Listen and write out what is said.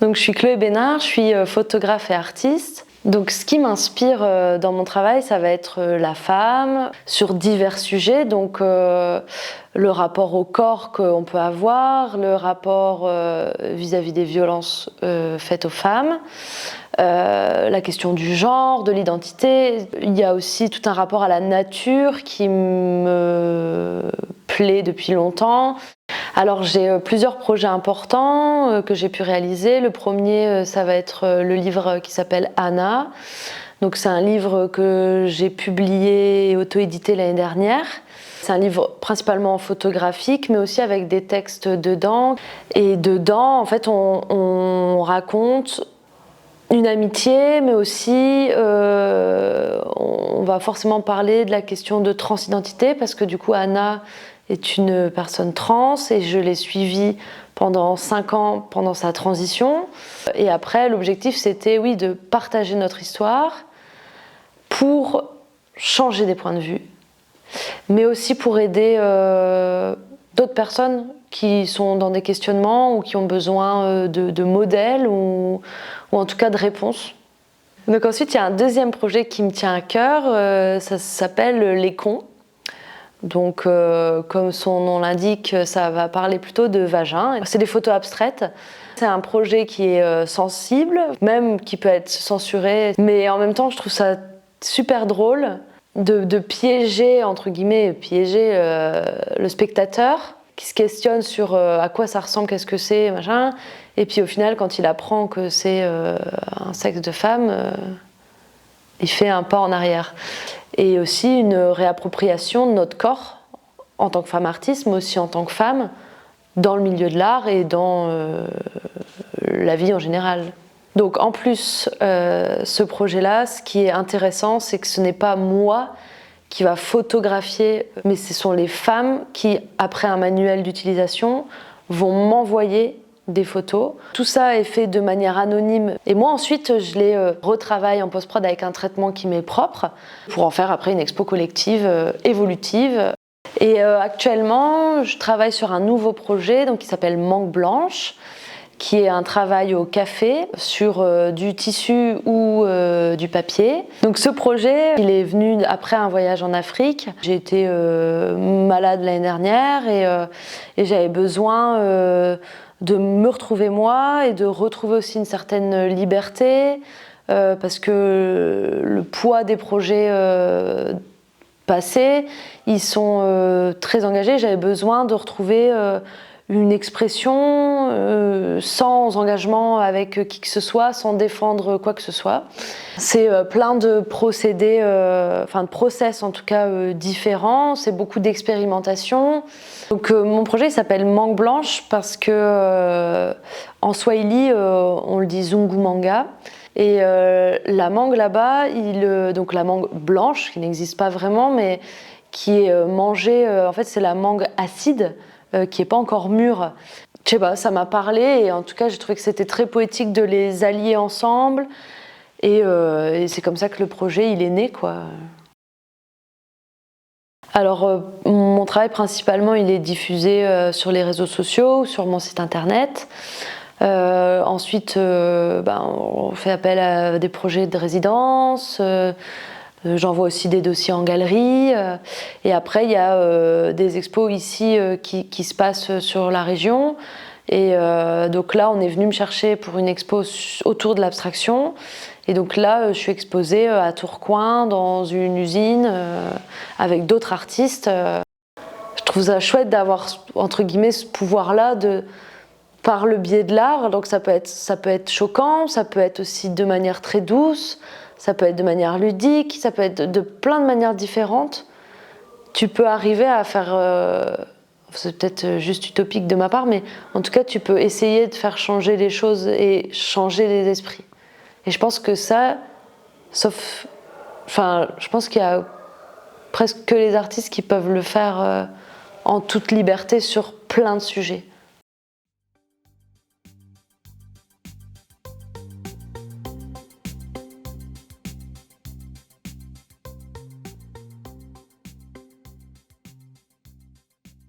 Donc je suis Chloé Bénard, je suis photographe et artiste. Donc ce qui m'inspire dans mon travail, ça va être la femme sur divers sujets. Donc le rapport au corps qu'on peut avoir, le rapport vis-à-vis des violences faites aux femmes, la question du genre, de l'identité. Il y a aussi tout un rapport à la nature qui me plaît depuis longtemps. Alors j'ai plusieurs projets importants que j'ai pu réaliser. Le premier, ça va être le livre qui s'appelle Anna. Donc c'est un livre que j'ai publié et auto-édité l'année dernière. C'est un livre principalement photographique, mais aussi avec des textes dedans. Et dedans, en fait, on raconte une amitié, mais aussi on va forcément parler de la question de transidentité, parce que du coup Anna est une personne trans et je l'ai suivie pendant 5 ans pendant sa transition. Et après, l'objectif c'était oui, de partager notre histoire pour changer des points de vue, mais aussi pour aider d'autres personnes qui sont dans des questionnements ou qui ont besoin de modèles ou en tout cas de réponses. Donc ensuite, il y a un deuxième projet qui me tient à cœur, ça s'appelle Les Cons. Donc comme son nom l'indique, ça va parler plutôt de vagin. C'est des photos abstraites. C'est un projet qui est sensible, même qui peut être censuré, mais en même temps je trouve ça super drôle de piéger, entre guillemets, piéger le spectateur qui se questionne sur à quoi ça ressemble, qu'est-ce que c'est, machin. Et puis au final, quand il apprend que c'est un sexe de femme, il fait un pas en arrière. Et aussi une réappropriation de notre corps en tant que femme artiste, mais aussi en tant que femme dans le milieu de l'art et dans la vie en général. Donc en plus, ce projet-là, ce qui est intéressant, c'est que ce n'est pas moi qui va photographier, mais ce sont les femmes qui, après un manuel d'utilisation, vont m'envoyer des photos. Tout ça est fait de manière anonyme et moi ensuite je les retravaille en post-prod avec un traitement qui m'est propre pour en faire après une expo collective évolutive. Et actuellement je travaille sur un nouveau projet donc, qui s'appelle Mangue Blanche, qui est un travail au café sur du tissu ou du papier. Donc ce projet, il est venu après un voyage en Afrique. J'ai été malade l'année dernière et j'avais besoin de me retrouver moi et de retrouver aussi une certaine liberté parce que le poids des projets passés, ils sont très engagés. J'avais besoin de retrouver une expression sans engagement avec qui que ce soit, sans défendre quoi que ce soit. C'est plein de procédés, enfin de process en tout cas différents, c'est beaucoup d'expérimentation. Donc mon projet s'appelle Mangue Blanche parce que en Swahili on le dit Zungu Manga. Et la mangue là-bas, donc la mangue blanche qui n'existe pas vraiment mais qui est mangée, en fait c'est la mangue acide, qui n'est pas encore mûre. Je sais pas, ça m'a parlé et en tout cas j'ai trouvé que c'était très poétique de les allier ensemble et c'est comme ça que le projet il est né quoi. Alors mon travail principalement il est diffusé sur les réseaux sociaux, sur mon site internet. Ensuite on fait appel à des projets de résidence. J'envoie aussi des dossiers en galerie et après il y a des expos ici qui se passent sur la région et donc là on est venu me chercher pour une expo autour de l'abstraction et donc là je suis exposée à Tourcoing dans une usine avec d'autres artistes. Je trouve ça chouette d'avoir entre guillemets ce pouvoir-là par le biais de l'art, donc ça peut être choquant, ça peut être aussi de manière très douce. Ça peut être de manière ludique, ça peut être de plein de manières différentes. Tu peux arriver à faire, c'est peut-être juste utopique de ma part, mais en tout cas tu peux essayer de faire changer les choses et changer les esprits. Et je pense que ça, je pense qu'il y a presque que les artistes qui peuvent le faire en toute liberté sur plein de sujets.